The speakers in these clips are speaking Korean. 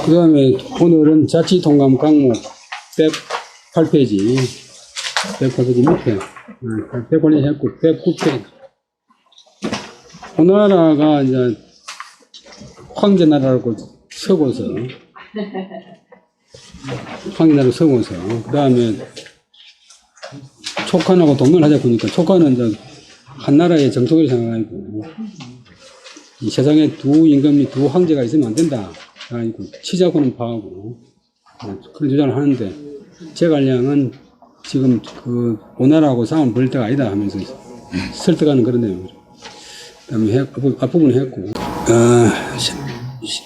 그 다음에 오늘은 자치통감 강목 108페이지, 108페이지 밑에, 108페이지 했고, 109페이지. 오나라가 이제 황제나라라고 서고서, 황제나라로 서고서, 그 다음에 촉한하고 동맹을 하자 보니까 촉한은 이제 한 나라의 정통을 생각하고, 이 세상에 두 임금이 두 황제가 있으면 안 된다. 아니고 치자고는 파하고 그런 주장을 하는데 제갈량은 지금 그 오나라하고 싸움 벌일 때가 아니다 하면서 설득하는 그런 내용이죠. 그다음에 앞부분을 했고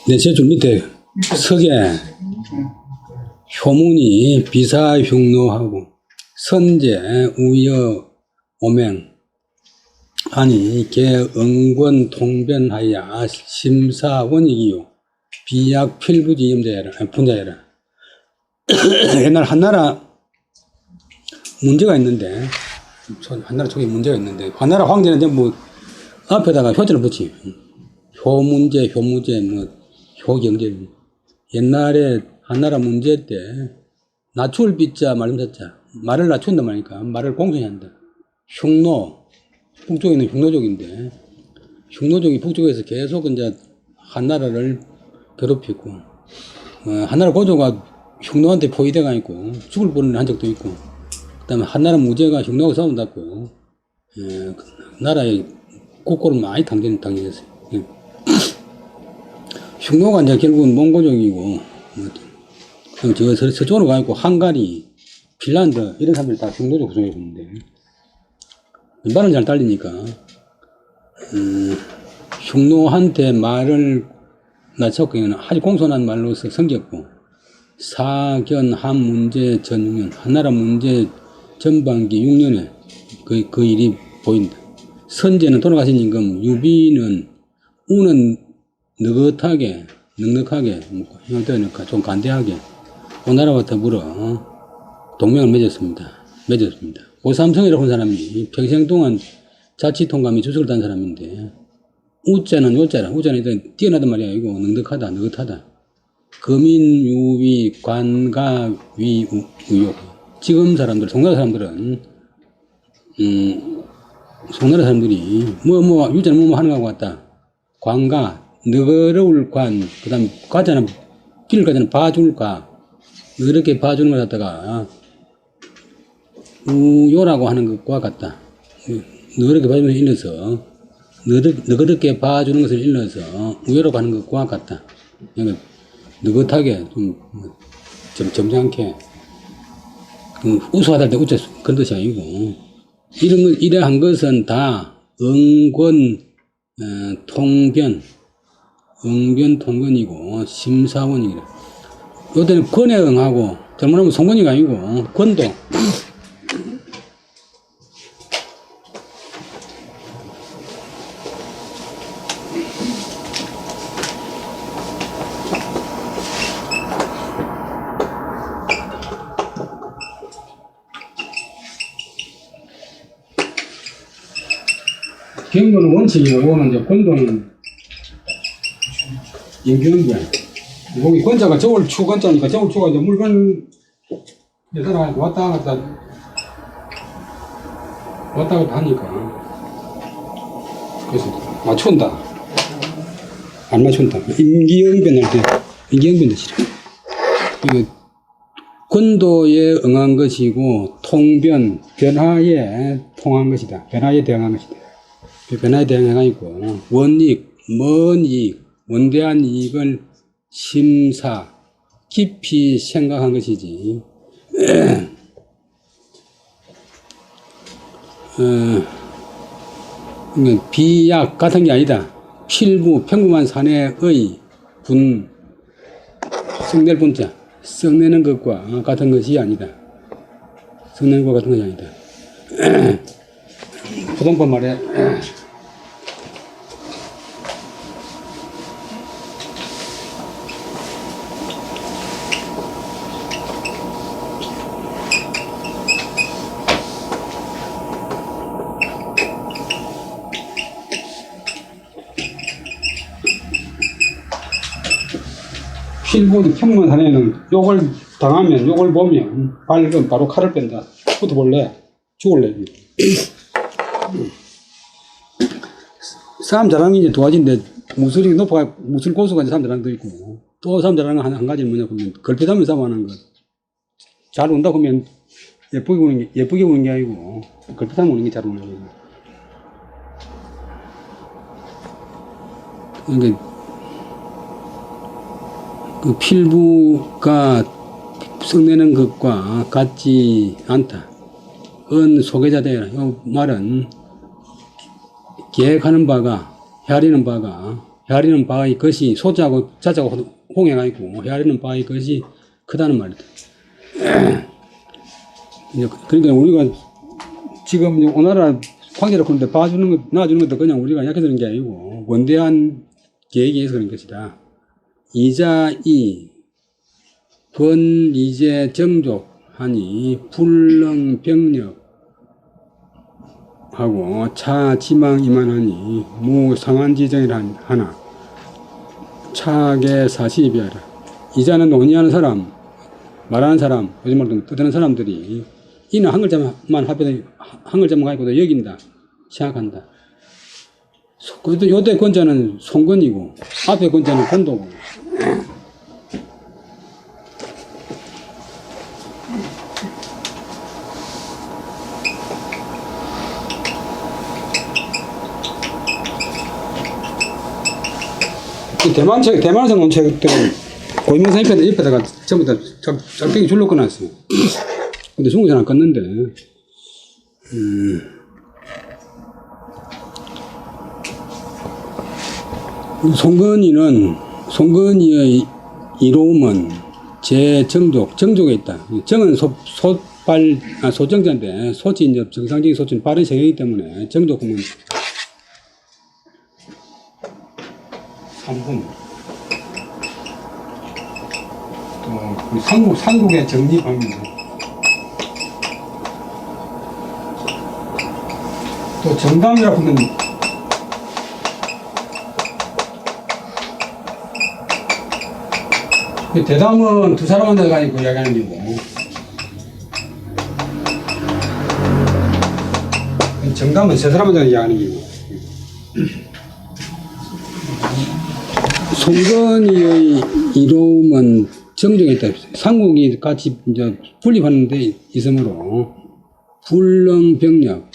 네, 세 줄 밑에 석에 효문이 비사흉노하고 선제 우여 오맹 아니 개응권 통변하야 심사원이기요 비약 필부지 염자야라 분자야라. 옛날 한나라 문제가 있는데 한나라 쪽에 문제가 있는데 한나라 황제는 전부 앞에다가 효자를 붙이 효문제 효무제 뭐 효경제. 옛날에 한나라 문제 때 낮출 비자 말름자자 말을 낮춘단 말이니까 말을 공손히 한다. 흉노 북쪽에 있는 흉노족인데 흉노족이 북쪽에서 계속 이제 한나라를 괴롭히고 한나라 고조가 흉노한테 포위돼가 있고 죽을 뻔한 적도 있고 그다음에 한나라 무제가 흉노하고 싸운다고 나라의 국고를 많이 당진했어요. 흉노가 이제 결국은 몽고족이고 그다음에 저 서쪽으로 가 있고 한가리, 핀란드 이런 사람들이 다 흉노족 구성해 보는데 말은 잘 달리니까 흉노한테 말을 낮췄고 아주 공손한 말로서 섬겼고 사견 한 문제 전 6년 한나라 문제 전반기 6년에 그 일이 보인다. 선제는 돌아가신 임금, 유비는 우는 느긋하게 넉넉하게 형태니까 좀 간대하게 오나라와 더불어 동맹을 맺었습니다. 오삼성이라고 하는 사람이 평생 동안 자치통감이 주석을 단 사람인데 우자는 요자라. 우자는 뛰어나단 말이야. 이거 넉넉하다, 느긋하다. 거민, 유위, 관가, 위, 우욕. 지금 사람들, 송나라 사람들은, 송나라 사람들이, 유자는 뭐 하는 것 같다. 관가, 너그러울 관, 그 다음, 가자는, 길을 가자는 봐줄 가. 이렇게 봐주는 걸 갖다가, 우요라고 하는 것과 같다. 너그럽게 봐주는 것을 일러서, 너그럽게 봐주는 것을 일러서 우여라고 하는 것과 같다. 그러니까 느긋하게 좀 점잖게 우수하다 할 때 우자 그런 뜻이 아니고 이러한 것은 다 응권 통변이고 심사원이라. 요때는 권에 응하고 잘못하면 송권이가 아니고 권도. 경고는 원칙이고, 이거는 이제 권도는 인경기야. 여기 권자가 저울추 권자니까 저울추가 이제 물건 여사가 왔다 갔다 하니까. 그래서 맞춘다. 안 맞춘다. 임기응변 할 때, 임기응변 뜻이래. 이거 권도에 응한 것이고, 변화에 통한 것이다. 변화에 대응한 것이다. 변화에 대응해가 있고, 원이익, 먼 이익, 원대한 이익을 깊이 생각한 것이지, 비약 같은 게 아니다. 평범한 사내의 썩낼 분자, 썩내는 것과 같은 것이 아니다. 썩내는 것과 같은 것이 아니다. 부동법 말에, 필부 평범한 사내는 욕을 당하면, 욕을 보면, 밝으면 바로 칼을 뺀다. 붙어볼래? 죽을래? 사람 자랑이 이제 두 가지인데, 무술이 높아가, 무술 고수가 이제 사람 자랑도 있고, 또 사람 자랑은 한 가지는 뭐냐, 보면, 걸핏하면 싸움하는 것. 잘 운다 보면, 예쁘게 우는 게 아니고, 걸핏하면 우는 게 잘 우는 거예요. 그러니까, 그 필부가 성내는 것과 같지 않다. 소개자 되라. 이 말은 계획하는 바가, 헤아리는 바의 것이 소자하고 자자하고 홍해가 있고, 헤아리는 바의 것이 크다는 말이다. 그러니까 우리가 지금 오나라 황제를 그런데 봐주는 것, 놔주는 것도 그냥 우리가 약해서는 게 아니고, 원대한 계획에 의해서 그런 것이다. 이자 번이제 정족하니 불능병력하고 차지망 이만하니 무상한지정이라 하나 차게 사시비하라. 이자는 논의하는 사람, 말하는 사람, 요즘 말로 떠드는 사람들이 이는 한 글자만 합해도 한 글자만 가지고도 여긴다 생각한다. 요때 권자는 송건이고 앞에 권자는 권도고. 대만에서 놓은 책들은 고인명사 옆에다가 전부 다 짝대기 줄로 끊었어요. 근데 중국에서는 안 끊는데, 송건이의 이로움은 정족에 있다. 정은 소정자인데, 소치, 이제 정상적인 소치는 빠른 세계이기 때문에, 정족하면 3분. 또, 삼국의 정립하면서. 또, 정담이라고 하면, 대담은 두 사람한테 가지고 이야기하는 게고, 정담은 세 사람한테 이야기하는 게고. 송건이의 이로움은 정족에 있다. 삼국이 같이 이제 분립하는 데 있으므로, 불능병력,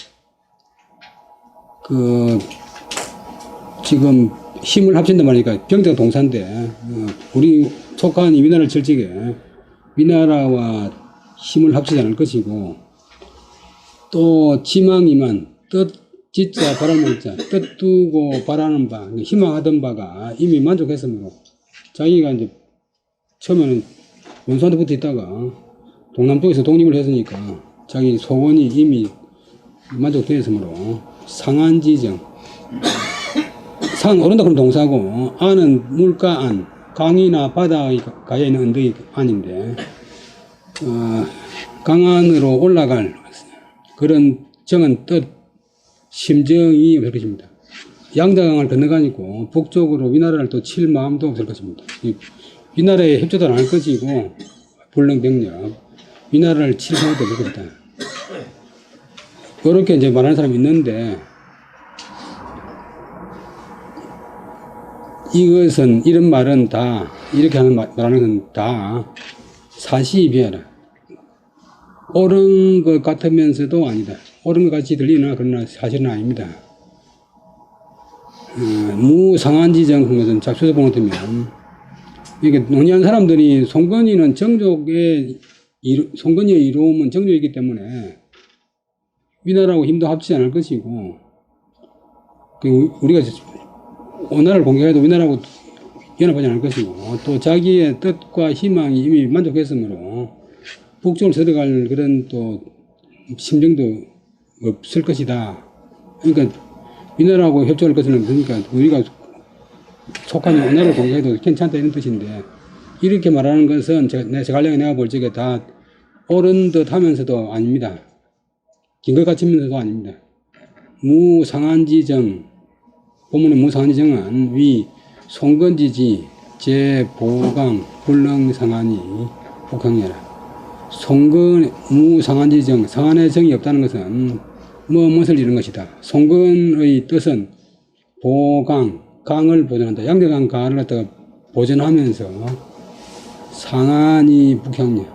지금 힘을 합친단 말이니까 병자가 동사인데, 우리 속한 이 위나라를 철직에 위나라와 힘을 합치지 않을 것이고, 또 지망이만 짓자 바라는 자, 뜻두고 바라는 바, 희망하던 바가 이미 만족했으므로 자기가 이제 처음에는 원수한테 붙어 있다가 동남쪽에서 독립을 했으니까 자기 소원이 이미 만족되었으므로 상안지정, 상 오른다 그런 동사고, 안은 물가 안, 강이나 바다에 가야 있는 언덕이 안인데, 강안으로 올라갈 그런 정은 뜻, 심정이 없을 것입니다. 양자강을 건너가니까 북쪽으로 위나라를 또 칠 마음도 없을 것입니다. 위나라에 협조도 안 할 것이고, 불능병력, 위나라를 칠 생각도 없을 것이다. 그렇게 이제 말하는 사람이 있는데, 이런 말은 다, 이렇게 말하는 건 다 사시비하라. 옳은 것 같으면서도 아니다. 옳은 것 같이 들리나 그러나 사실은 아닙니다. 무상한지정 한 것은 작수에서 본 것 같으면, 이게 논의하는 사람들이 송건이의 이로움은 정족이기 때문에 위나라하고 힘도 합치지 않을 것이고, 우리가 오나라를 공격해도 위나라하고 연합하지 않을 것이고, 또 자기의 뜻과 희망이 이미 만족했으므로 북쪽으로 들어갈 그런 또 심정도 없을 것이다. 그러니까 위나라하고 협조할 것은, 그러니까 우리가 속한 오나라를 공격해도 괜찮다 이런 뜻인데, 이렇게 말하는 것은 제가 내가 볼 적에 다 옳은 듯 하면서도 아닙니다. 긴 것 같으면서도 아닙니다. 무상한지정, 본문의 무상한지정은 위 송건지지 제보강 불능상한이 북형례라. 송근 무상한지정, 상한의 정이 없다는 것은 무엇을 이루는 것이다. 송근의 뜻은 보강, 강을 보존한다. 양재강 강을 갖다가 보존하면서 상한이 북향례.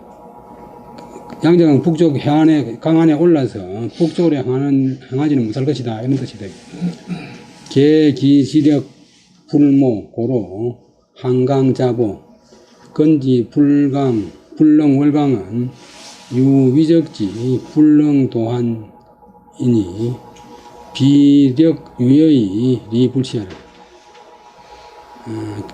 양재강 북쪽 해안에, 강안에 올라서 북쪽으로 향하지는 못할 것이다. 이런 뜻이다. 계기지력 불모 고로 한강자보 건지 불강 불능 월강은 유위적지 불능 도한이니 비력 유여의 리불치하라.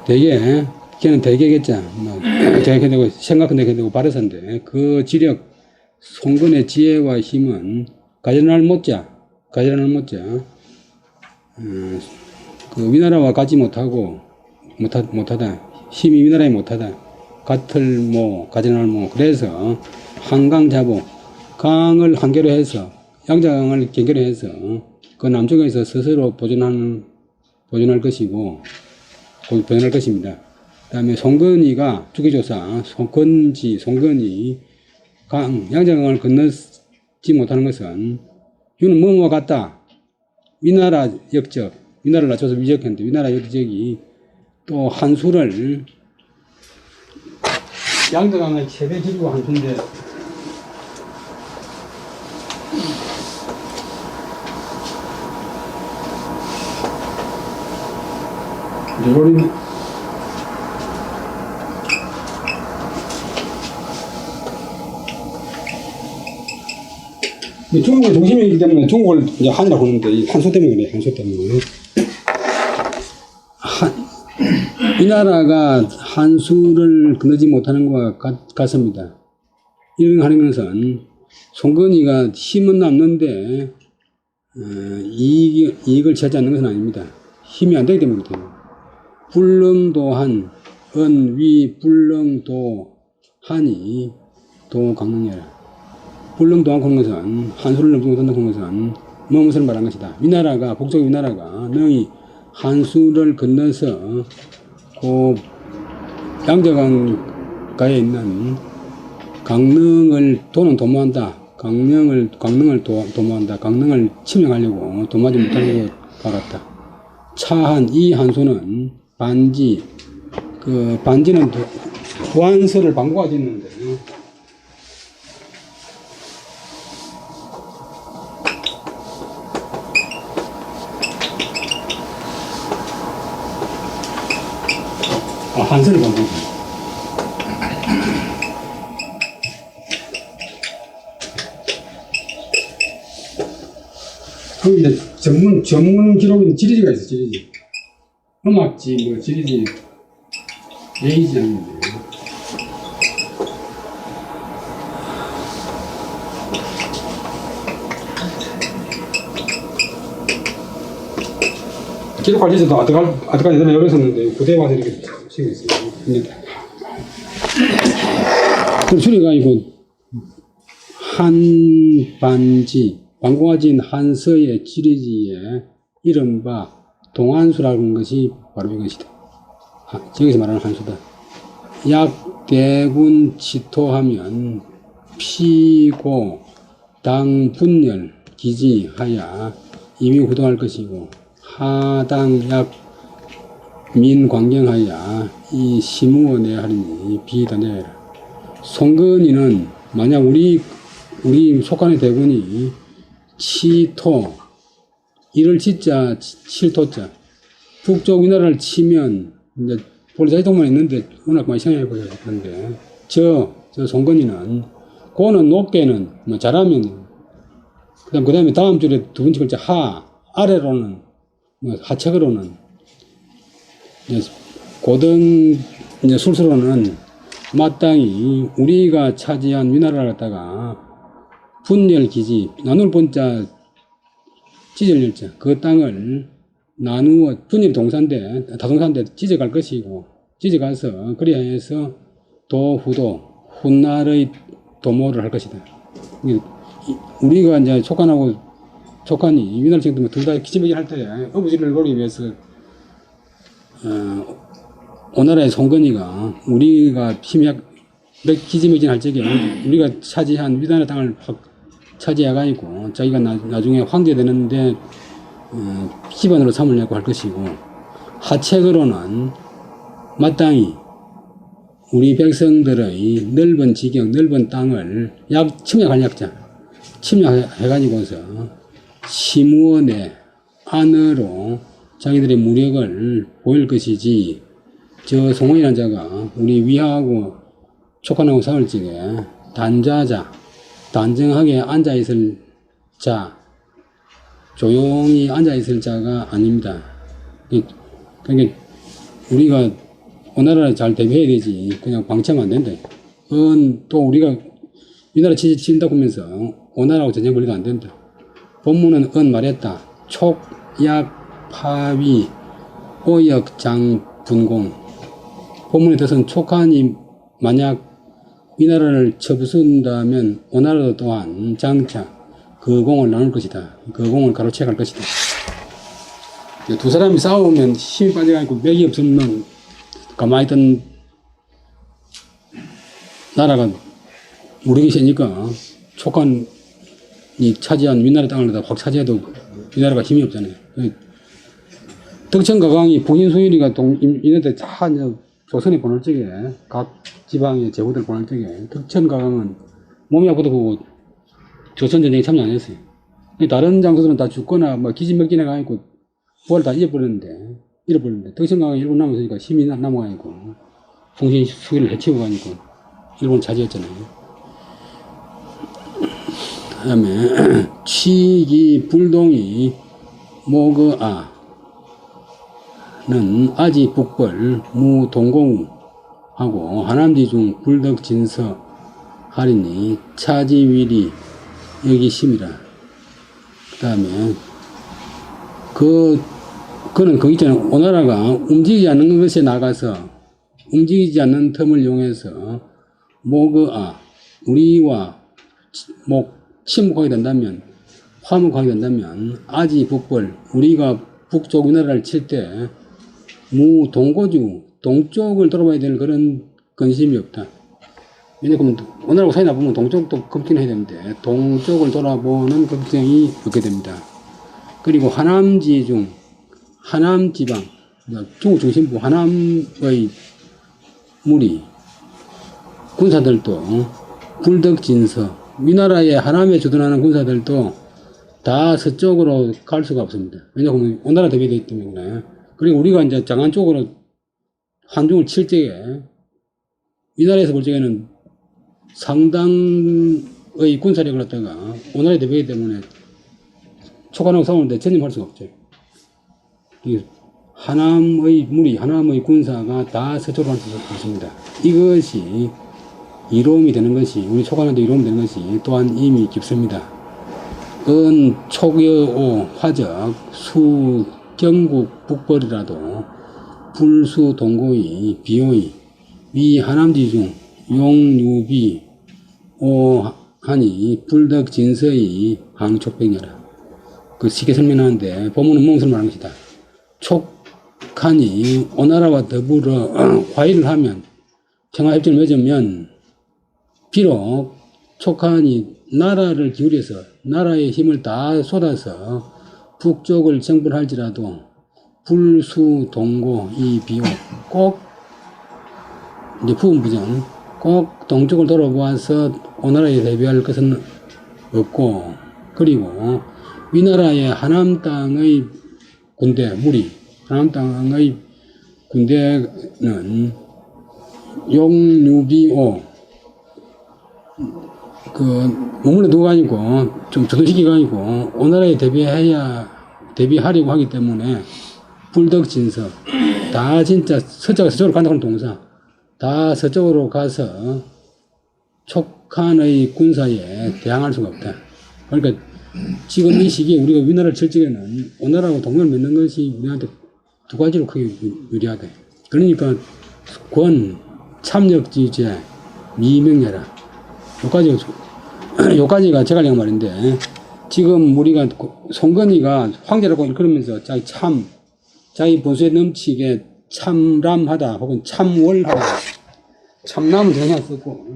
대개 걔는 대개겠자 뭐 대개 되고 생각은 대개 되고 바르선데 그 지력 송근의 지혜와 힘은 가져날 못자 그 위나라와 같지 못하다 힘이 위나라에 못하다 같을 모 가져날 모 그래서 한강자보 강을 한계로 해서 양자강을 경계로 해서 그 남쪽에서 스스로 보존할 것이고 보존할 것입니다. 그 다음에 송건이가 주기조사 송건이 양자강을 건너지 못하는 것은 유는 뭐뭐와 같다. 위나라 역적, 위나라를 낮춰서 위적했는데 위나라 역적이 또 한수를 양자강의 최대 지구가 한수인데 중국의 중심이기 때문에 중국을 이제 한이라고 하는데 이 한수 때문에 그래. 한수 때문에 이 나라가 한수를 건너지 못하는 것과 같습니다. 이런 하는 것은 송건이가 힘은 남는데 이익을 취하지 않는 것은 아닙니다. 힘이 안 되기 때문에 그렇대요. 불능도한 은위 불능도한이 도강릉이라. 불능도한 그런 것은 한수를 넘지 못한다는 것은 무엇을 말한 것이다. 위나라가 북쪽 위나라가 능히 한수를 건너서 그 양재강가에 있는 강릉을 도모한다. 강릉을 도모한다. 강릉을 침략하려고 도모하지 못하는 것 같다. 차한 이 한수는 반지는 후한서를 방구가 짓는데 한서를 방구. 근데 전문 기록인 지리지가 있어, 지리지. 음악지, 뭐, 지리지, 레이지 하는데. 기록 관리자도 아득하게 전에 여기 있었는데, 부대에 와서 이렇게 치고 있어요. 그럼 수리가 이거, 한반지, 방공화진 한서의 지리지에 이른바 동한수라는 것이 바로 이것이다. 여기서 말하는 한수다. 약 대군 치토하면 피고 당 분열 기지하야 이미 후동할 것이고 하당 약 민광경하야 이 시무원에 하리니 비단해라. 송근이는 만약 우리 속한의 대군이 치토 이를 치자 칠토자 북쪽 위나라를 치면 이제 본래 자기동만 있는데 워낙 많이 생각해 보셔야 되는데 저 송건이는 고는 높게는 뭐 잘하면 그 다음에 다음 줄에 두 번째 글자 하 아래로는 뭐 하측으로는 이제 고등 이제 술수로는 마땅히 우리가 차지한 위나라를 갖다가 분열 기지 나눌 본자 찢을 열자 그 땅을 나누어 분열이 동사인데 다동사인데 찢어갈 것이고 찢어가서 그리야 해서 도후도 훗날의 도모를 할 것이다. 우리가 이제 촉한이 위나라 정도 둘 다 기지배기 할 때 어부지를 노리기 위해서 오나라의 송건이가 우리가 기지매진할 적에 우리가 차지한 위나라 땅을 확 차지해가지고 자기가 나중에 황제 되는데 기반으로 삼으려고 할 것이고, 하책으로는 마땅히 우리 백성들의 넓은 지경, 넓은 땅을 침략해가지고서 시무원의 안으로 자기들의 무력을 보일 것이지, 저 송원이라는 자가 우리 위하고 촉한하고 싸울 적에 단정하게 앉아있을 자, 조용히 앉아있을 자가 아닙니다. 그러니까 우리가 오나라를 잘 대비해야 되지, 그냥 방치하면 안 된다. 또 우리가 위나라 친다고 하면서 오나라하고 전쟁 벌리도 안 된다. 본문은 말했다. 촉, 약, 파위, 오역, 장, 분공. 본문의 뜻은 촉한이 만약 위나라를 쳐부순다면 오나라도 또한 장차 그 공을 나눌 것이다. 그 공을 가로채갈 것이다. 두 사람이 싸우면 힘이 빠져가지고 맥이 없으면 가만히 있던 나라가 무력이 세니까 촉한이 차지한 위나라 땅을 다 확 차지해도 위나라가 힘이 없잖아요. 덕천가강이 봉인소율이가 이런데 다 조선에 보낼 적에, 각 지방의 제후들 보낼 적에 덕천가강은 몸이 아파도 그 조선전쟁에 참여 안 했어요. 다른 장소들은 다 죽거나 기진맥진해 가지고 부활 다 잃어버렸는데 덕천가강이 일본 남았으니까 힘이 남아가지고 봉인소율을 해치고 가니까 일본 차지했잖아요. 그 다음에 취기 불동이 모그아 는 아지 북벌 무동공하고 하남지중 불덕진서 하리니 차지위리 여기 심이라. 그 다음에 그는 그 있잖아요. 오나라가 움직이지 않는 것에 나가서 움직이지 않는 틈을 이용해서 모그아 우리와 침묵하게 된다면, 화목하게 된다면 아지 북벌 우리가 북쪽 위나라를 칠 때 무동고주 동쪽을 돌아봐야 될 그런 근심이 없다. 왜냐하면 오나라하고 사이 나쁘면 동쪽도 검증을 해야 되는데 동쪽을 돌아보는 걱정이 없게 됩니다. 그리고 하남지중 하남지방 중국 중심부 하남의 무리 군사들도 불덕진서 위나라의 하남에 주둔하는 군사들도 다 서쪽으로 갈 수가 없습니다. 왜냐하면 오나라 대비되어 있기 때문에. 그리고 우리가 이제 장안 쪽으로 한중을 칠 적에 위나라에서 볼 적에는 상당의 군사력을 갖다가 오나라에 대비하기 때문에 촉한하고 싸우는데 전념할 수가 없죠. 하남의 무리, 하남의 군사가 다 서쪽으로 갈 수가 없습니다. 이것이 이로움이 되는 것이, 우리 촉한한테 이로움이 되는 것이 또한 이미 깊습니다. 촉여오 화적 수 경국 북벌이라도 불수 동고의 비오의 위 하남지중 용유비 오하니 불덕 진서의 항촉백녀라. 그 쉽게 설명하는데 본문은 무엇을 말하는 것이다. 촉한이 오나라와 더불어 화의를 하면, 평화협정을 맺으면 비록 촉한이 나라를 기울여서 나라의 힘을 다 쏟아서 북쪽을 정벌할지라도 불수 동고 이 비오 꼭 이제 부분부정 꼭 동쪽을 돌아보아서 오나라에 대비할 것은 없고, 그리고 위나라의 하남 땅의 군대 무리, 하남 땅의 군대는 용유비오 몸을 두고 아니고 좀 조선시기가 아니고 오나라에 대비하려고 하기 때문에 불덕진서 다 진짜 서쪽으로 간다는 동사 다 서쪽으로 가서 촉한의 군사에 대항할 수가 없다. 그러니까 지금 이 시기에 우리가 위나라를 칠 적에는 오나라하고 동맹을 맺는 것이 우리한테 두 가지로 크게 유리하다. 그러니까 권, 참력지제, 미명예라. 요까지가 제가 한 말인데, 지금 우리가 송건이가 황제라고 그러면서 자기 본수에 넘치게 참람하다 혹은 참월하다. 참남은 그냥 쓰고.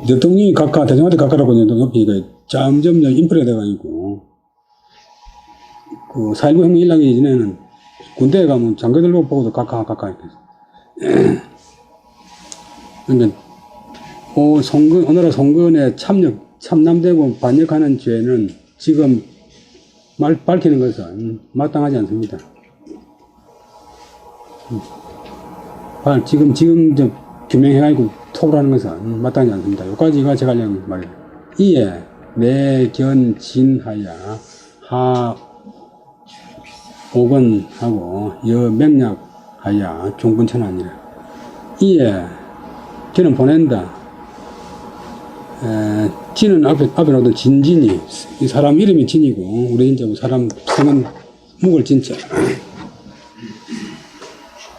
대통령이 각하, 대통령한테 각하라고 높이 점점 인플레가 돼가지고, 그 4.19 혁명 일어나기 전에는 군대에 가면 장교들로 보고도 각하 이렇게. 근데, 오늘의 송건에 참남되고 반역하는 죄는 지금 밝히는 것은 마땅하지 않습니다. 지금 규명해가지고 토벌하는 것은 마땅하지 않습니다. 여기까지가 제가 하려는 말이에요. 이에 매견진하여 하옥은하고 여맹약하여 종군천하니라. 이에 저는 보낸다. 진은 앞에 나오던 진진이, 이 사람 이름이 진이고, 우리 진짜고 사람 성은 묵을 진짜.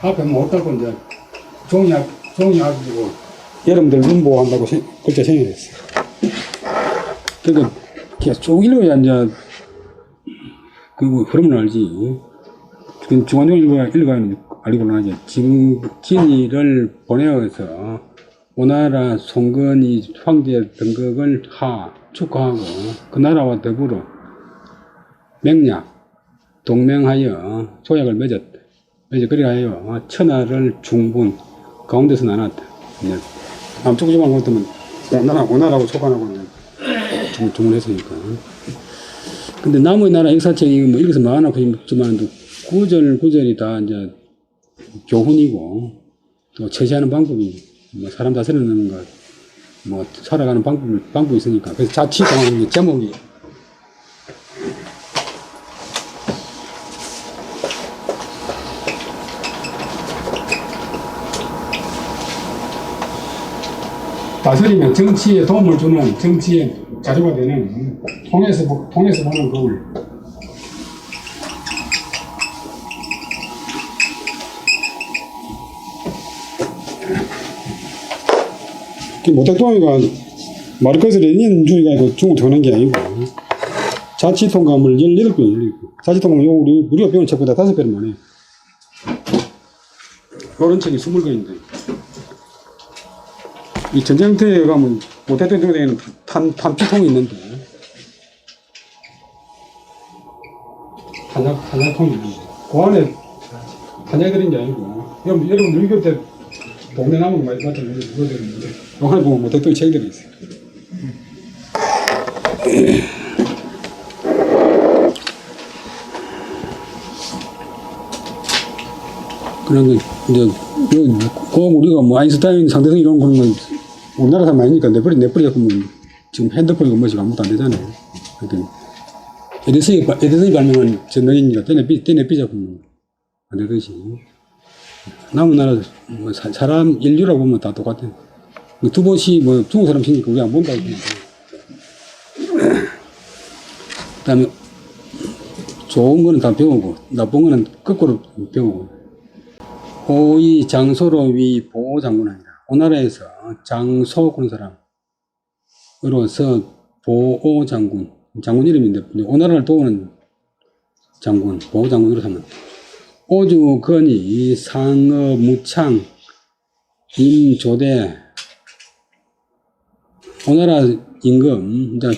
앞에 뭐 없다고 이제 종이 앞두고 여러분들 눈보호한다고 글자 생각했어요. 그러니까 쭉 읽어야 이제 그 흐름을 알지. 중간중간 읽어야 알고 나지. 진이를 보내어서 오나라 송건이 황제 등극을 축하하고 그 나라와 더불어 동맹하여 조약을 맺었다. 그리하여 천하를 중분 가운데서 나눴다. 남쪽 지방 같으면 오나라하고 초간하고 주문했으니까. 근데 남의 나라 역사책이 뭐 이렇게 많아놓고 있지만 구절이 다 이제 교훈이고 또 처시하는 방법이 뭐 사람 다스리는 것, 뭐 살아가는 방법이 있으니까. 그래서 자치동항 제목이 다스리면 정치에 도움을 주는, 정치에 자료가 되는 통해서 보는 거울. 모택동이가 마르크스 레닌주의가 아니고 중국 태어난 게 아니고 자치통감을 18번 자치통감을 우리가 배운 책보다 5배는 많아요. 그런 책이 20권인데 이 전쟁터에 가면 모택동 등에는 탄피통이 있는데 탄약통이 있는데 그 안에 탄약이 들은 게 아니고 여러분 6.25 때 동네 나무 많이 봤잖아요. 영화를 보면 모택동에 책들이 있어요. 그런 게 이제 우리가 뭐 아인슈타인 상대성 이런 거는 우리나라 사람 아니니까 내버리 잡고 지금 핸드폰이고 뭐지 아무것도 안 되잖아요. 에디슨이 발명한 전능이니까 떼내삐 잡으면 안 되듯이. 남은 나라, 뭐, 사람, 인류라고 보면 다 똑같아요. 두보시, 중국 사람 치니까 우리 안 본다고. 그 다음에, 좋은 거는 다 배우고, 나쁜 거는 거꾸로 배우고. 호의 장소로 위 보호장군이다. 오나라에서 장소 그런 사람으로서 보호장군, 장군 이름인데, 오나라를 도우는 장군, 보호장군으로 삼는. 오주건이 상어 무창 임조대 오나라 임금 이제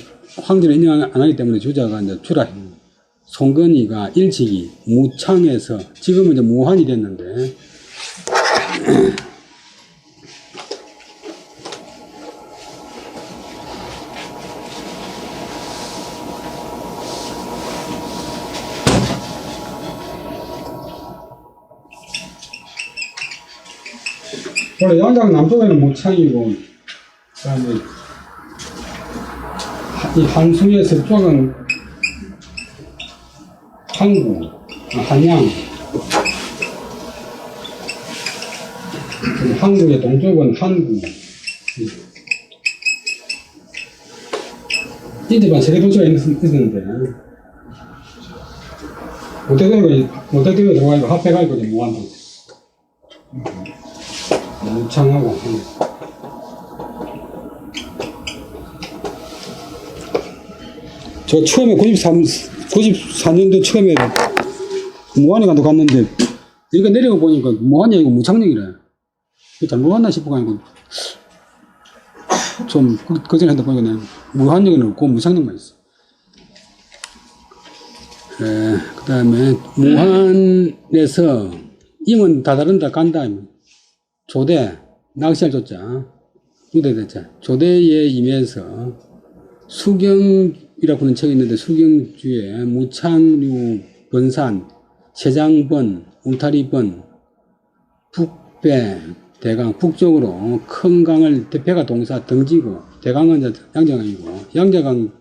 황제를 인정 안 하기 때문에 주자가 이제 주라. 송건이가 일찍이 무창에서 지금은 이제 무한이 됐는데 원래 양장 남쪽에는 무창이고, 그 다음에 이 한수의 서쪽은 항구, 한양. 한국의 동쪽은 한국. 이집만 세계 도시가 있었는데, 롯데대교에 들어가니까 합해가지고 무한도. 무창하고. 저 처음에 94년도 처음에 무한에 갔는데, 이거 내려가 보니까 무한이 아니고 무창역이래. 잘못 갔나 싶어가 아니고, 좀 걱정을 하다 보니까 무한역은 없고 무창역만 있어. 그 다음에 무한에서 임은 다 다른다 간다. 조대, 낚시할 조자, 유대대자. 조대에 임해서 수경이라고 하는 책이 있는데 수경주에 무창류, 번산, 세장번, 울타리번, 북배, 대강, 북쪽으로 큰 강을 배가 동사 등지고 대강은 양자강이고 양자강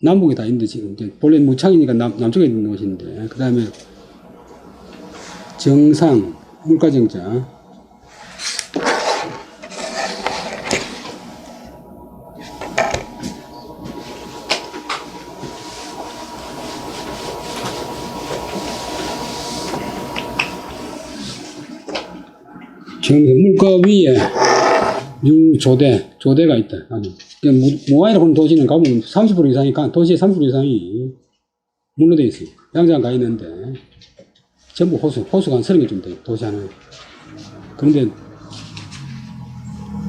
남북에 다 있는데 지금 본래 무창이니까 남쪽에 있는 곳인데 그 다음에 정상, 물가정자 물가 위에 조대가 있다. 무안이라고 하는 도시는 가보면 30% 이상이, 도시의 30% 이상이 물로 되어 있어요. 양자강 가 있는데, 전부 호수가 한 30개 좀 돼요. 도시 하나에. 그런데,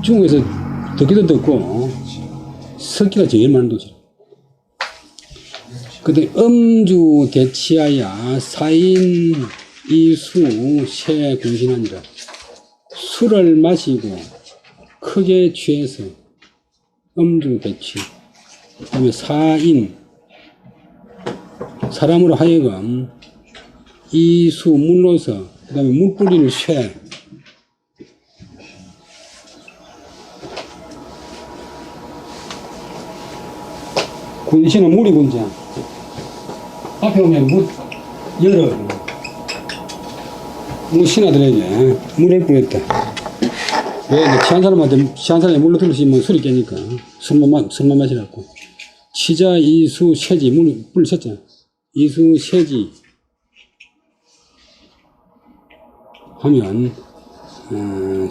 중국에서 덥기도 덥고, 습기가 제일 많은 도시. 근데 음주 대치하야 사인 이수 세 군신하니라. 술을 마시고 크게 취해서 음주 대취, 그 다음에 사인, 사람으로 하여금 이수 물로서, 그 다음에 물뿌리를 쇠, 군신은 물이 군자. 앞에 오면 열어. 신하들에게 물을 뿌렸다. 왜? 취한 사람한테 물로 들으시면 술이 깨니까. 술만 마시라고. 치자, 이수, 세지, 물을 쳤잖아. 이수, 세지. 하면,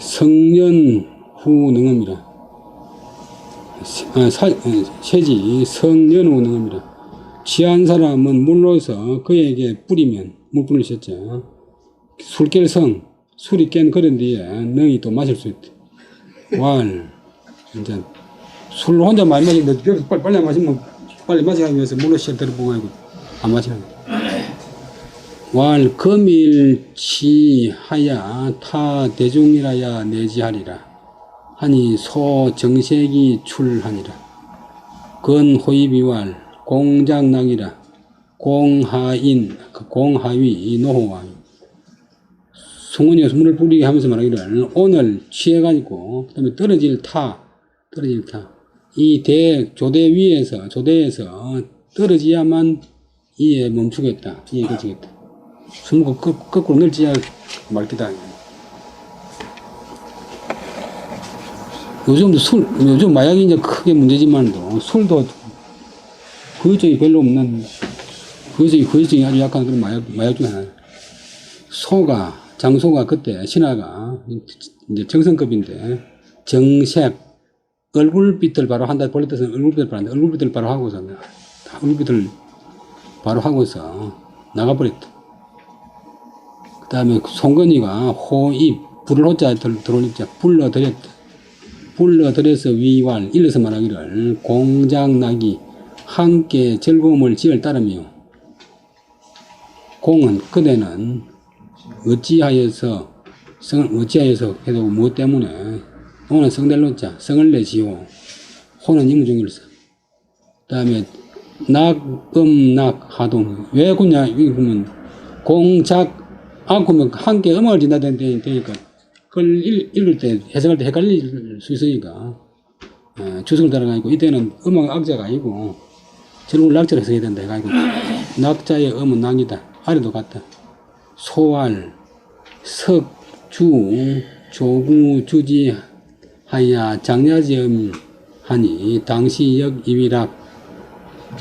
성년 후 능음이라. 세지, 성년 후 능음이라. 취한 사람은 물로서 그에게 뿌리면, 물뿌리를 쳤죠. 술 깰 성, 술이 깬 그런 뒤에 능이 또 마실 수 있다. 이제 술 혼자 많이 마시는데 빨리 마시면 빨리 마시기 위해서 물로 시작 들어보고 안 마시는 거야. 금일치하야 타 대중이라야 내지하리라. 하니 소 정색이 출하니라. 건호입이왈 공장락이라. 공하인, 공하위, 노호와위. 송원이가 물을 뿌리게 하면서 말하기를 오늘 취해가지고 그 다음에 떨어질 타 이 조대 위에서 조대에서 떨어지야만 이에 멈추겠다, 이에 그치겠다. 숨고 거꾸로 늘지야 말기다. 요즘 마약이 이제 크게 문제지만도 술도 그의적이 별로 없는 그의적이 아주 약한 그런 마약 중에 하나. 장소가 그때 신하가 이제 정성급인데 정색 얼굴빛을 바로 한다. 본래 뜻은 얼굴빛을 바로 하고서 나가버렸다. 그 다음에 송건이가 호입 불을 호자 들어올립자 불러들여서 위왈 일러서 말하기를 공장나기 함께 즐거움을 지을 따르며 공은 그대는 어찌하여서 해도 무엇 때문에 오는 성델로자 성을 내지요 호는 임중일서. 그 다음에 낙 왜 그냐 이러면 공작하면 함께 음악을 짓나 되니까 그걸 읽을 때 해석할 때 헷갈릴 수 있으니까 주석을 달아가지고 이때는 음악 악자가 아니고 결국 낙자를 써야 된다 해가지고 낙자의 음은 낙이다. 아래도 같다. 소알, 석주, 조구, 주지하야 장야지음 하니 당시 역 이위락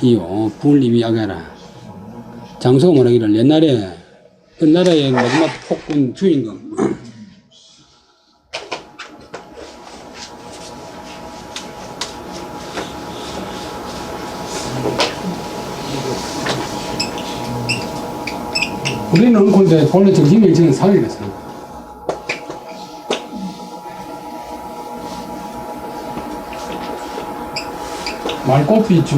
이요 불이위 악야라. 장소가 뭐라기를 옛날에 끝나라의 마지막 폭군 주인공 우리는 근데 본래 정신을 지는 사회라서 말꽃빛 주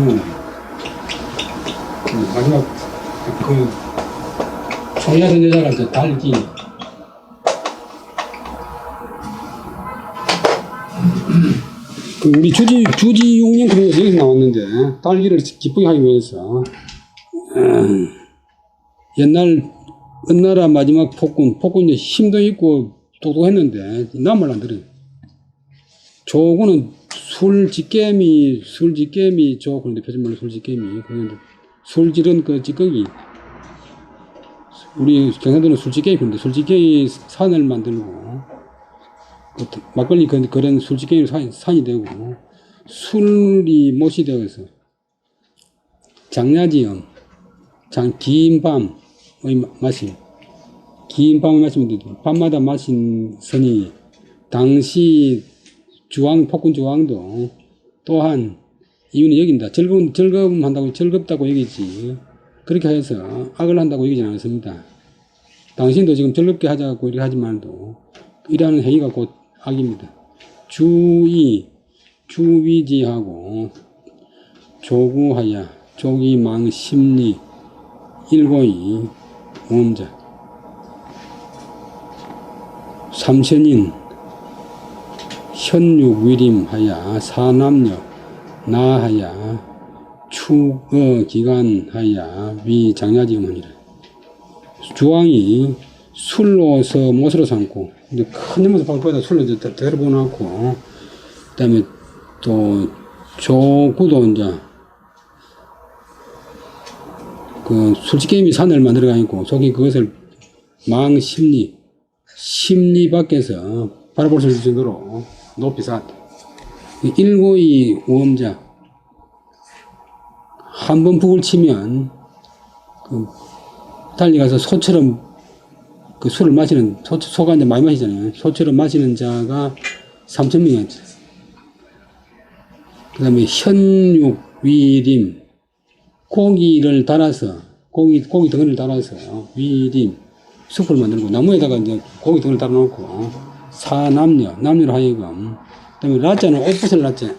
마지막 그 총리하던 여자가 저 달기 그 우리 주지용령 그런 거 여기서 나왔는데 달기를 기쁘게 하기 위해서 옛날 은나라 마지막 폭군이 힘도 있고 똑똑했는데 남을 안 들어요. 조구는 술지게미 조 그런데 표준말로 술지게미 그런데 술질은 그 찌꺼기 우리 경상도는 술지게미 그런데 술지게미 산을 만들고 그 막걸리 그런 술지게미 산이 되고 술이 못이 되어서 장야지엄 긴 밤의 마심 긴 밤을 마시면 밤마다 마신 선이 당시 폭군 주왕도 또한 이윤이 여긴다. 즐겁다고 여기지. 그렇게 해서 악을 한다고 여기지 않습니다. 당신도 지금 즐겁게 하자고 이렇게 하지만도 이러한 행위가 곧 악입니다. 주위지하고 조구하야 조기망 심리 일고이 모험자 삼천인 현육위림하야 사남녀 나하야 추기간하야 위장야지음하니라. 주왕이 술로서 못으로 삼고 큰 놈에서 발바닥 술로 데려보놓고 그 다음에 또 조구도 이제 그 술집게임이 산을 만들어가 있고 속이 그것을 심리 밖에서 바라볼 수 있을 정도로 높이 쌓았다. 일고이 우엄자 한 번 북을 치면 그 달려가서 소처럼 그 술을 마시는 소가 이제 많이 마시잖아요. 소처럼 마시는 자가 3,000명이었죠. 그 다음에 현육위림 고기를 달아서 고기 덩어리를 달아서 위림 숲을 만들고 나무에다가 이제 고기 덩어리를 달아놓고 남녀로 하여금 그 다음에 라자는 옷붓을 라자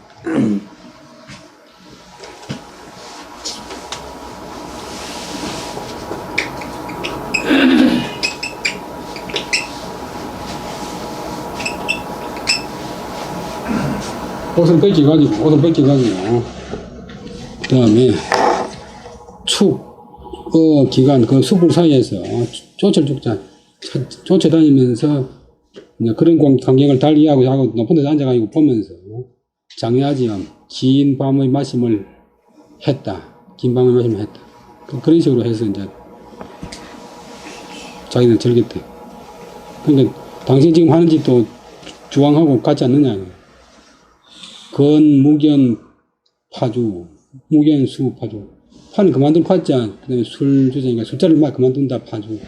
옷을 뺏겨가지고 그 다음에 기간 그 숲을 사이에서 쫓아다니면서 그런 광경을 달리하고 높은 데서 앉아가지고 보면서 장야지엄 긴 밤의 마심을 했다. 그런 식으로 해서 이제 자기들 즐겼대. 그러니까 당신 지금 하는 짓도 주왕하고 같지 않느냐. 건무견 파주, 무견수 파주. 파는 그만둔 파자, 그 다음에 술 주제니까 술자를 막 그만둔다, 파주.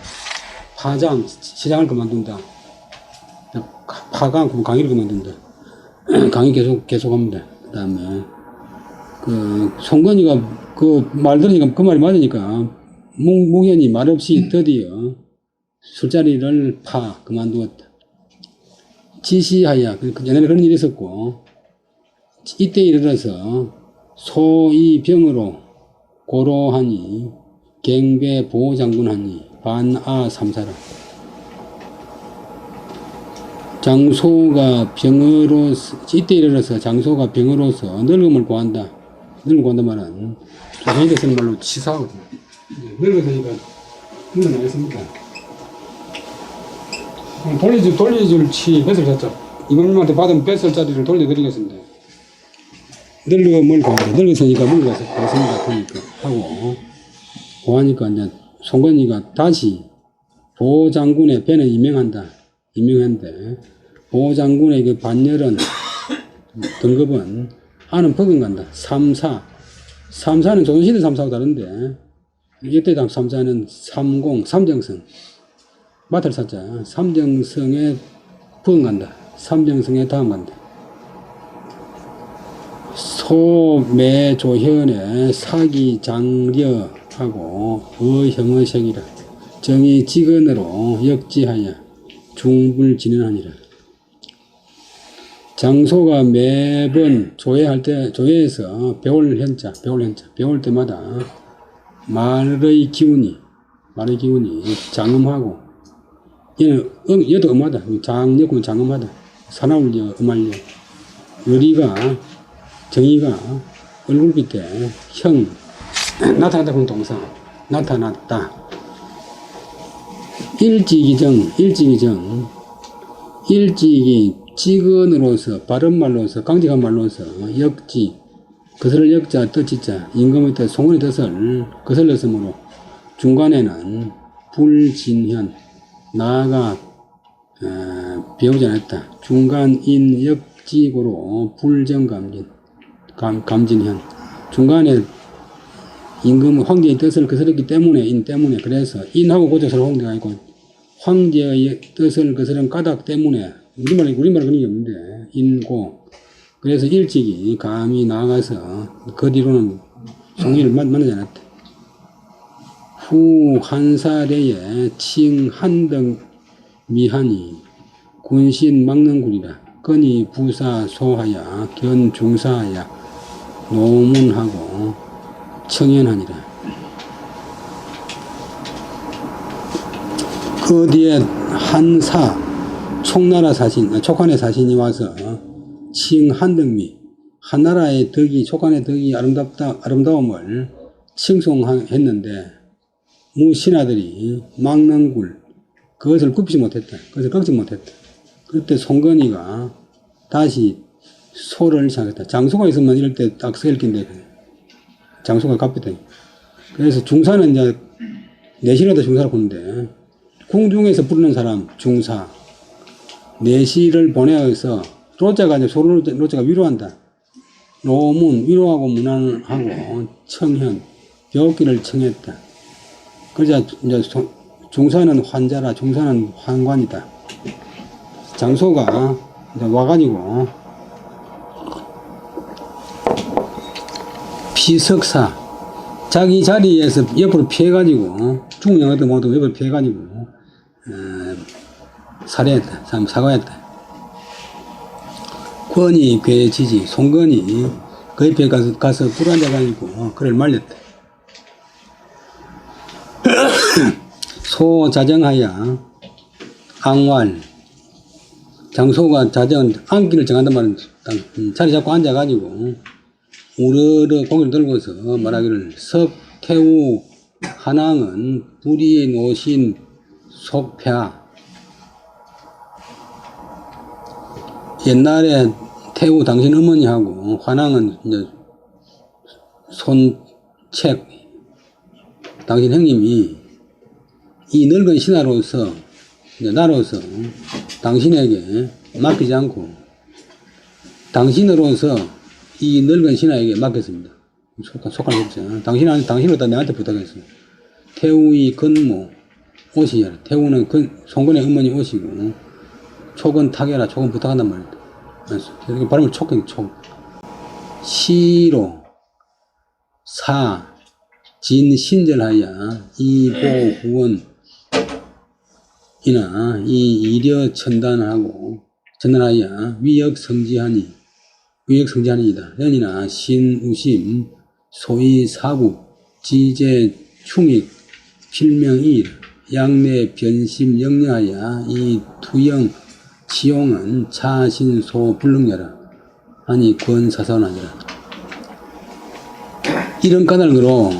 파장, 시장을 그만둔다. 파강, 강의를 그만둔다. 강의 계속합니다. 그 다음에, 송건이가 말 들으니까 그 말이 맞으니까, 무견이 말없이 드디어 술자리를 그만두었다. 지시하야, 옛날에 그런 일이 있었고, 이때 이르러서 소이병으로 고로하니 갱배 보호장군하니 반아 삼사라. 장소가 병으로서 이때 이르러서 장소가 병으로서 늙음을 구한다. 늙음을 구한다 말은 조선시대 쓰는 말로 치사하거든요. 늙었으니까 그건 알겠습니다. 돌려줄 뱃을 샀죠. 이모님한테 받은 뱃을짜리를 돌려드리겠습니다. 늙음을 구한다. 늙었으니까 물러가서 그렇습니다. 그러니까 하고 구하니까 이제 송건이가 다시 보장군의 배는 임명한데 보장군의 그 반열은 등급은 아는 버금간다. 3사. 3사는 조선시대 3사하고 다른데 이때 당 3사는 30 삼정성 맡을 사자 삼정성에 버금간다. 삼정성에 다음 간다. 소매조현의 사기장려하고 어형의색이라 정의직언으로 역지하여 중불진언하니라. 장소가 매번 조회에서 배울 때마다 말의 기운이 장음하고, 얘도 음하다. 장력은 장음하다. 사나울려, 음할려. 정의가 얼굴빛에 나타났다. 그런 동사. 나타났다. 일찍이 직언으로서 바른말로서 강직한 말로서 역지 거슬을 역자 뜻지자 임금의 뜻 송원의 뜻을 거슬렀으므로 중간에는 불진현 나아가 배우지 않았다. 중간인 역지고로 감진현 중간에 임금은 황제의 뜻을 거스렸기 때문에 그래서 인하고 고조서로 황제가 아니고 황제의 뜻을 거스른 까닭 때문에 우리말은 그런 게 없는데 인고 그래서 일찍이 감히 나아가서 그 뒤로는 송이를 만나지 않았다. 후 한사례에 칭한등 미하니 군신 막는군이라 건이 부사 소하야 견 중사하야 노문하고 청연하니라. 그 뒤에 한사 촉나라 사신, 촉한의 사신이 와서 칭한등미 한나라의 덕이 촉한의 덕이 아름다움을 칭송했는데 무신하들이 막는굴 그것을 굽히지 못했다. 그것을 꺾지 못했다. 그때 송건이가 다시 소를 시작했다. 장소가 있으면 이럴 때 딱 서 읽긴데 장소가 값이다. 그래서 중사는 이제 내신에다 중사를 보는데 궁중에서 부르는 사람 중사 내시를 보내어서 로자가 이제 로자가 위로한다. 노문 위로하고 문안하고 청현 배웠기를 청했다. 그러자 이제 중사는 환자라 중사는 환관이다. 장소가 이제 와가지고 피석사 자기 자리에서 옆으로 피해가지고 중령한테 모두 옆으로 피해가지고 살해했다. 사과했다. 권이 괴지지 송건이 그 옆에 가서 불 앉아가지고 그를 말렸다. 소자정하야 앙왈 장소가 앉기를 정한단 말은 자리 잡고 앉아가지고 우르르 고개를 들고서 말하기를 석태우 한왕은 불의의 노신 속패하 옛날에 태우 당신 어머니하고 환왕은 이제 손책 당신 형님이 이 늙은 신하로서 나로서 당신에게 맡기지 않고 당신으로서 이 늙은 신하에게 맡겼습니다. 속할 수 없어요. 당신으로 내한테 부탁했어. 태우의 근모 옷이야. 태우는 송건의 어머니 옷이고 촉은 타게라. 촉은 부탁한단 말이다. 그래서 발음을 촉. 시로 사 진신절하야 이보후원 이나 이 이려 천단하야 위역성지하니이다. 연이나 신우심 소위 사구 지제 충익 필명이라 양내 변심 영려하야 이 투영 지용은 차신소 불능여라 아니 권사선하니라. 이런 까닭으로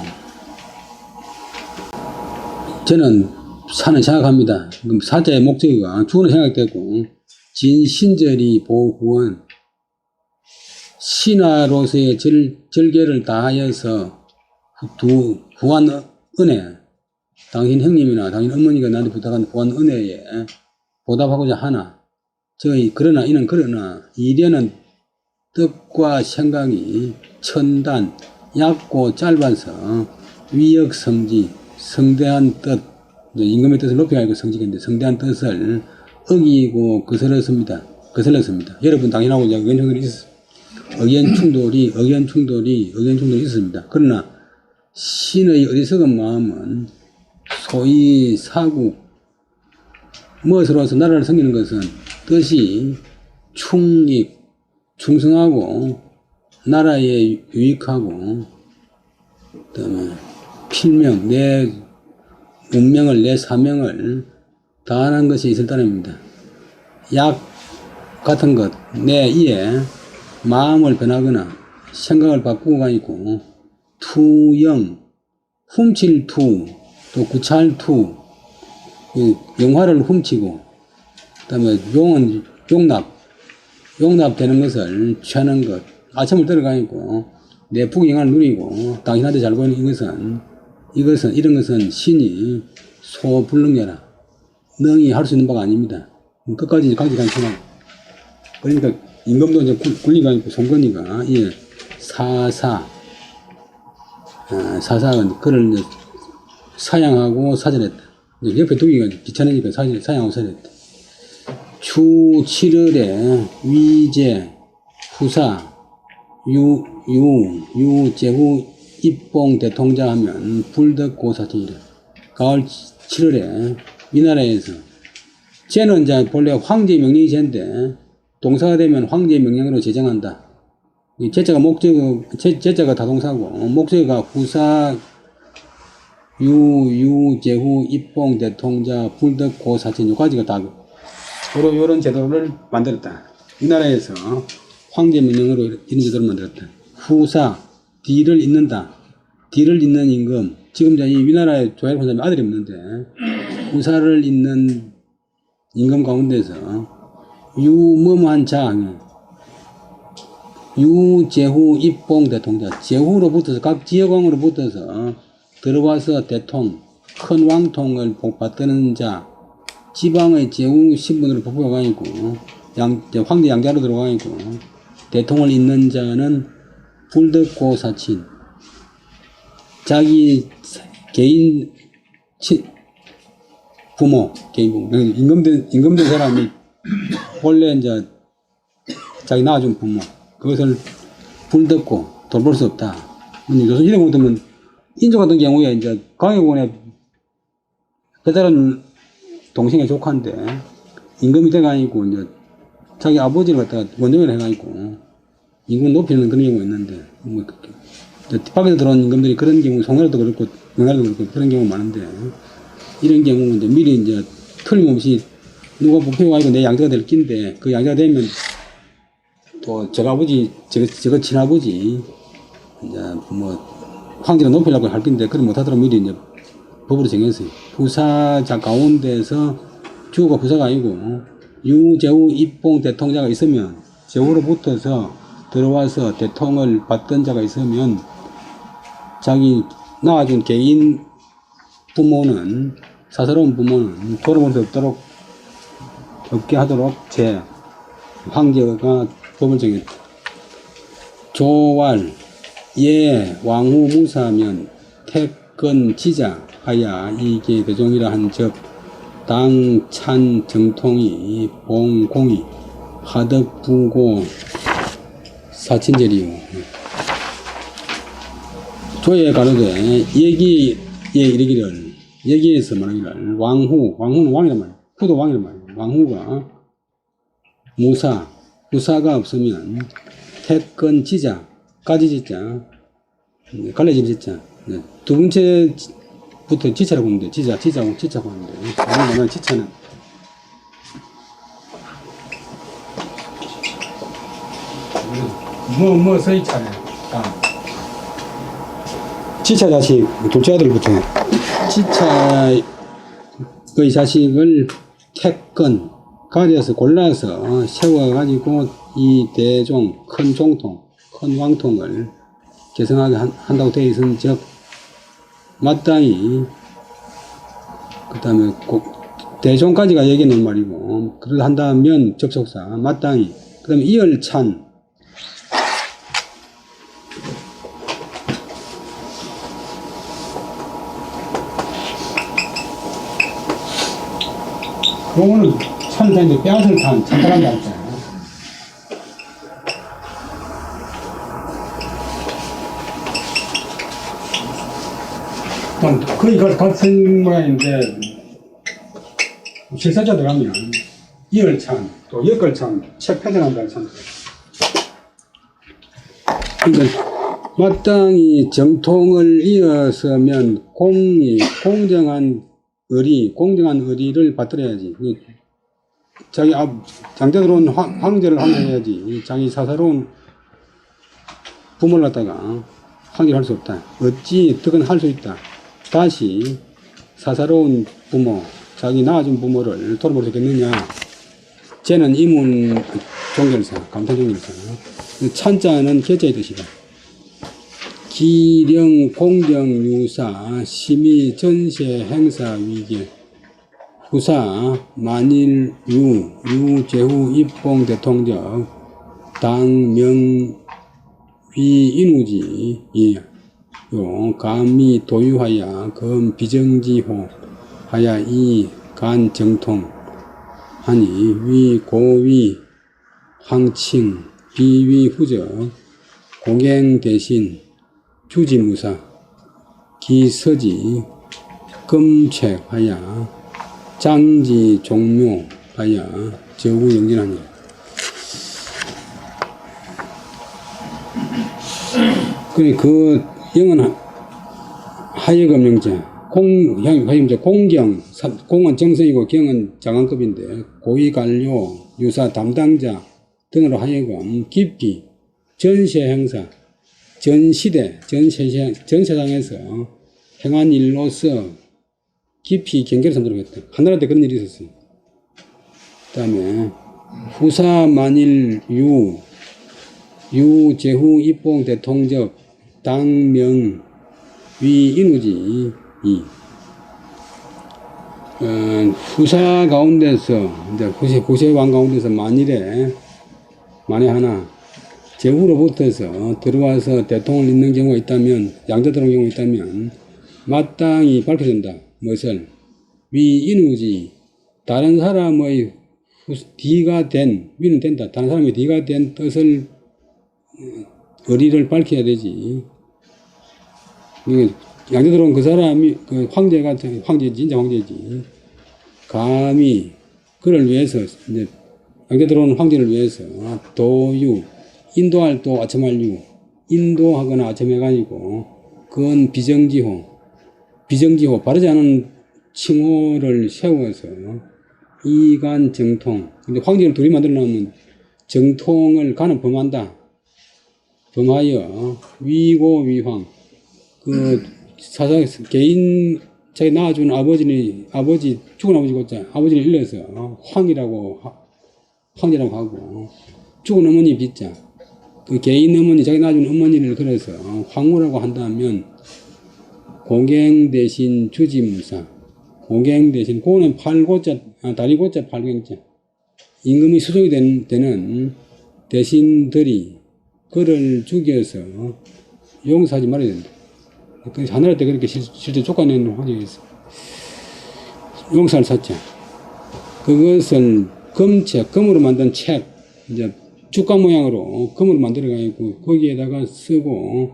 저는 산을 생각합니다. 사자의 목적어가 주어는 생각되고 진신절이 보후원 신하로서의 절개를 다하여서 구한 은혜 당신 형님이나 당신 어머니가 나한테 부탁한 보안 은혜에 보답하고자 하나. 그러나 이는 그러나 이래는 뜻과 생각이 천단, 얕고 짧아서 위역성지, 성대한 뜻, 임금의 뜻을 높이 알고 성지인데 성대한 뜻을 어기고 거슬렀습니다. 여러분 당신하고 의견 충돌이 있었습니다. 그러나 신의 어리석은 마음은 소위 사국, 무엇으로서 나라를 섬기는 것은 뜻이 충성하고 나라에 유익하고 그다음에 필명, 내 운명을, 내 사명을 다하는 것이 있을 따름입니다. 약 같은 것, 내 이에 마음을 변하거나 생각을 바꾸고 가있고 투영, 훔칠 투, 또 구차할 투, 영화를 훔치고 그다음에 용은 용납되는 것을 취하는 것, 아첨을 들어가 있고 내 부귀영화를 누리고 당신한테 잘 보이는 이런 것은 신이 소불능이라 능히 할 수 있는 바가 아닙니다. 끝까지 강직한 생각. 그러니까 임금도 이제 군리가 있고 송건이가 사사가 그를 이제 사양하고 사절했다. 옆에 두기가 귀찮으니까 사양하고 사절했다. 추 7월에 위제 후사 유제후 입봉 대통자 하면 불덕고사진이래. 가을 7월에 위나라에서 쟤는 이제 본래 황제의 명령이 쟤인데 동사가 되면 황제의 명령으로 제정한다. 이 제자가 제자가 다동사고 목적어가 후사 유제후 입봉 대통자 불덕고사진 요까지가 다 요런 제도를 만들었다. 위나라에서 황제 명령으로 이런 제도를 만들었다. 후사, 뒤를 잇는다. 뒤를 잇는 임금. 지금 이 위나라에 조야를 혼자면 아들이 없는데, 후사를 잇는 임금 가운데서, 유머무한 자, 유제후 입봉 대통자. 제후로 붙어서, 각 지역왕으로 붙어서 들어와서 대통, 큰 왕통을 받드는 자, 지방의 제후 신분으로 복부가 있고, 황제 양자로 들어가 있고, 대통을 잇는 자는 불덕고 사친. 자기 개인 부모. 임금된 사람이 본래 이제 자기 낳아준 부모. 그것을 불덕고 돌볼 수 없다. 조선시대 보면 인조 같은 경우에 이제 강해군의 배달은 동생의 조카인데 임금이 돼가지고 이제 자기 아버지를 갖다가 원정을 해가지고 임금 높이는 그런 경우가 있는데 뒷밖에서 들어온 임금들이 그런 경우 송나라도 그렇고 명나라도 그렇고 그런 경우가 많은데 이런 경우는 이제 미리 이제 틀림없이 누가 부패가 아니고 내 양자가 될 낀데 그 양자가 되면 또 저가 아버지 저거 친아버지 이제 황제가 높이려고 할 낀데 그걸 못하더라도 미리 이제 법으로 정했어요. 후사자 가운데서 주가 후사가 아니고 유제후 입봉 대통자가 있으면 제후로 붙어서 들어와서 대통을 받던 자가 있으면 자기 낳아준 개인 부모는 사사로운 부모는 돌아볼 수 없게 하도록 황제가 법을 정했다. 조왈 왕후 무사면 태건 지자 하야 이게 대종이라 한즉 당찬 정통이 봉공이 하덕부고 사친절이요. 조에 가로되 얘기에 이르기를 얘기에서 말하기를 왕후는 왕이란 말이야. 후도 왕이란 말이야. 왕후가 후사가 없으면 태건 지자 까지지자 갈래질 지자 두 번째부터 지차라고 하는데 지차고 하는데 나는 지차는 서희 차례. 지차 자식, 둘째 아들부터 지차의 자식을 태건, 가려서 골라서 세워가지고 이 대종, 큰 종통, 큰 왕통을 개성하게 한다고 되어 있은 즉, 마땅히 그 다음에 대종까지가 얘기해 놓은 말이고, 그러다 한다면 접속사, 마땅히. 그 다음에 이열찬. 요거는 찬자인데 뼈를 탄, 찬바람이 알잖아요. 거의 같은 모양인데, 실사자 들어가면, 이열찬, 또 역걸찬, 책 패전한다는 찬. 그러니까, 마땅히 정통을 이어서면, 공정한 의리를 받들어야지. 자기 장자 들어온 황제를 항해해야지. 자기 사사로운 부모를 갖다가 항의를 할 수 없다. 어찌 득은 할 수 있다. 다시 사사로운 부모, 자기 낳아준 부모를 돌볼 수 있겠느냐. 쟤는 이문 종결사, 감탄 종결사. 찬자는 개자의 뜻이다. 기령 공경 유사 심의 전세 행사 위계 후사 만일 유제후 입봉 대통령 당명 위인우지 요 감히 도유하여 검 비정지호 하야 이 간 정통 하니 위 고위 황칭 비위 후적 공행 대신 주지무사 기서지 금책하야 장지 종묘하야 저우영진하니. 그 영은 하여금영자 공경 공은 정성이고 경은 장관급인데 고위관료 유사 담당자 등으로 하여금 깊이 전세 행사 전시대, 전세상에서 행한 일로서 깊이 경계를 삼도록 했다. 한나라 때 그런 일이 있었어요. 그 다음에 후사 만일 유제후 입봉 대통적 당명 위인우지 후사 가운데서 이제 후세왕 가운데서 만에 하나 제후로부터서 들어와서 대통을 잇는 경우가 있다면, 양자 들어온 경우가 있다면, 마땅히 밝혀준다. 무엇을? 위인우지. 다른 사람의 위는 된다. 다른 사람의 뒤가 된 뜻을, 의리를 밝혀야 되지. 양자 들어온 그 사람이, 그 황제가, 진짜 황제지. 감히, 그를 위해서, 이제, 양자 들어온 황제를 위해서, 도유, 인도할 또 아첨할 인도하거나 아첨해가지고 그건 비정지호 바르지 않은 칭호를 세워서 이간 정통. 근데 황제를 둘이 만들어 놓으면 정통을 간은 범한다. 범하여 위고 위황. 그 사상 개인 자기 낳아준 아버지 죽은 아버지고 아버지를 일러서 황이라고 황제라고 하고 죽은 어머니 빚자. 그 개인 어머니, 자기 낳아준 어머니를 그래서 황후라고 한다면, 공경 대신 주지무사. 공경 대신, 고는 팔고자, 다리고자 팔경자. 임금이 수종이 되는 대신들이 그를 죽여서 용서하지 말아야 된다. 하나라 때 그렇게 실제 쫓아내는 환경이 있어. 용서를 샀죠. 그것을 금으로 만든 책, 이제 주가 모양으로 금으로 만들어가지고 거기에다가 쓰고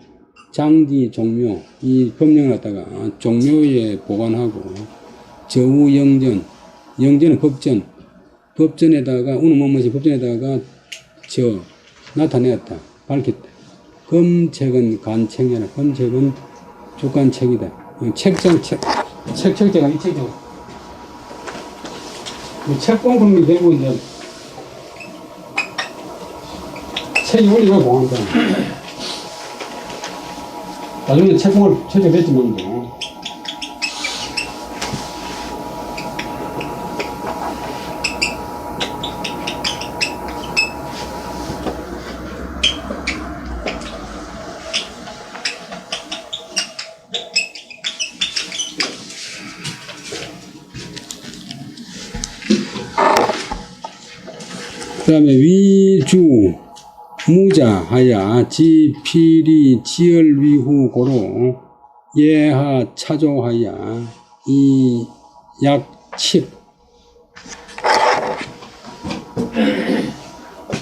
장지 종묘 이 법령을 갖다가 종묘에 보관하고 저우영전 영전은 법전에다가 운음엄머시 법전에다가 나타내었다. 밝혔다. 검책은 간책이라 검책은 주간책이다. 책제가 이 책이죠. 책봉금이 되고 이제 책이 원리가 공한다. 나중에 책봉을 채택됐지만 다음에 위주 무자하야 지필이 지열위후 고로 예하 차조하야 이 약칙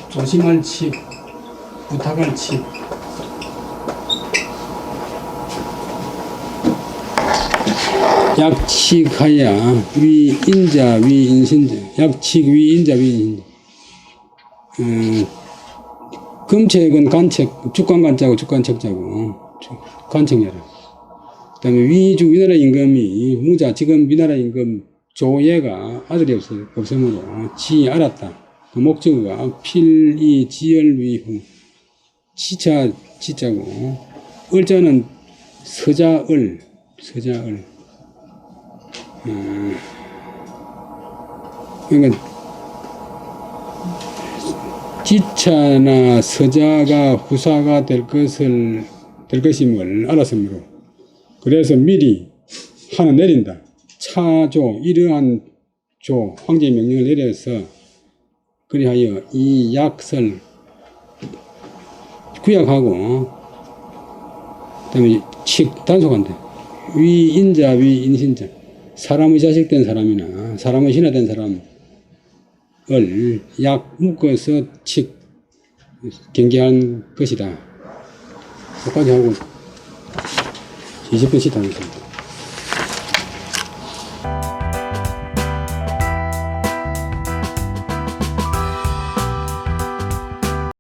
조심할 칙 부탁할 칙 약칙하야 위인자 위인신자 약칙 위인자 위인신자 금책은 간책 주간간자고 주간책자고 간책녀라. 그 다음에 위주 위나라 임금이 무자 지금 위나라 임금 조예가 아들이 없으므로 지 알았다. 그 목적어가 필이 지열위후 지자 지자고 을자는 서자을 그러니까 지차나 서자가 후사가 될 것임을 알았으므로 그래서 미리 하나 내린다. 차조 이러한 조 황제의 명령을 내려서 그리하여 이 약설 구약하고 그다음에 칙 단속한다. 위인자 위인신자 사람의 자식된 사람이나 사람의 신하된 사람을 약 묶어서 칙 경계한 것이다. 여기까지 하고 20분 쉬다 하겠습니다.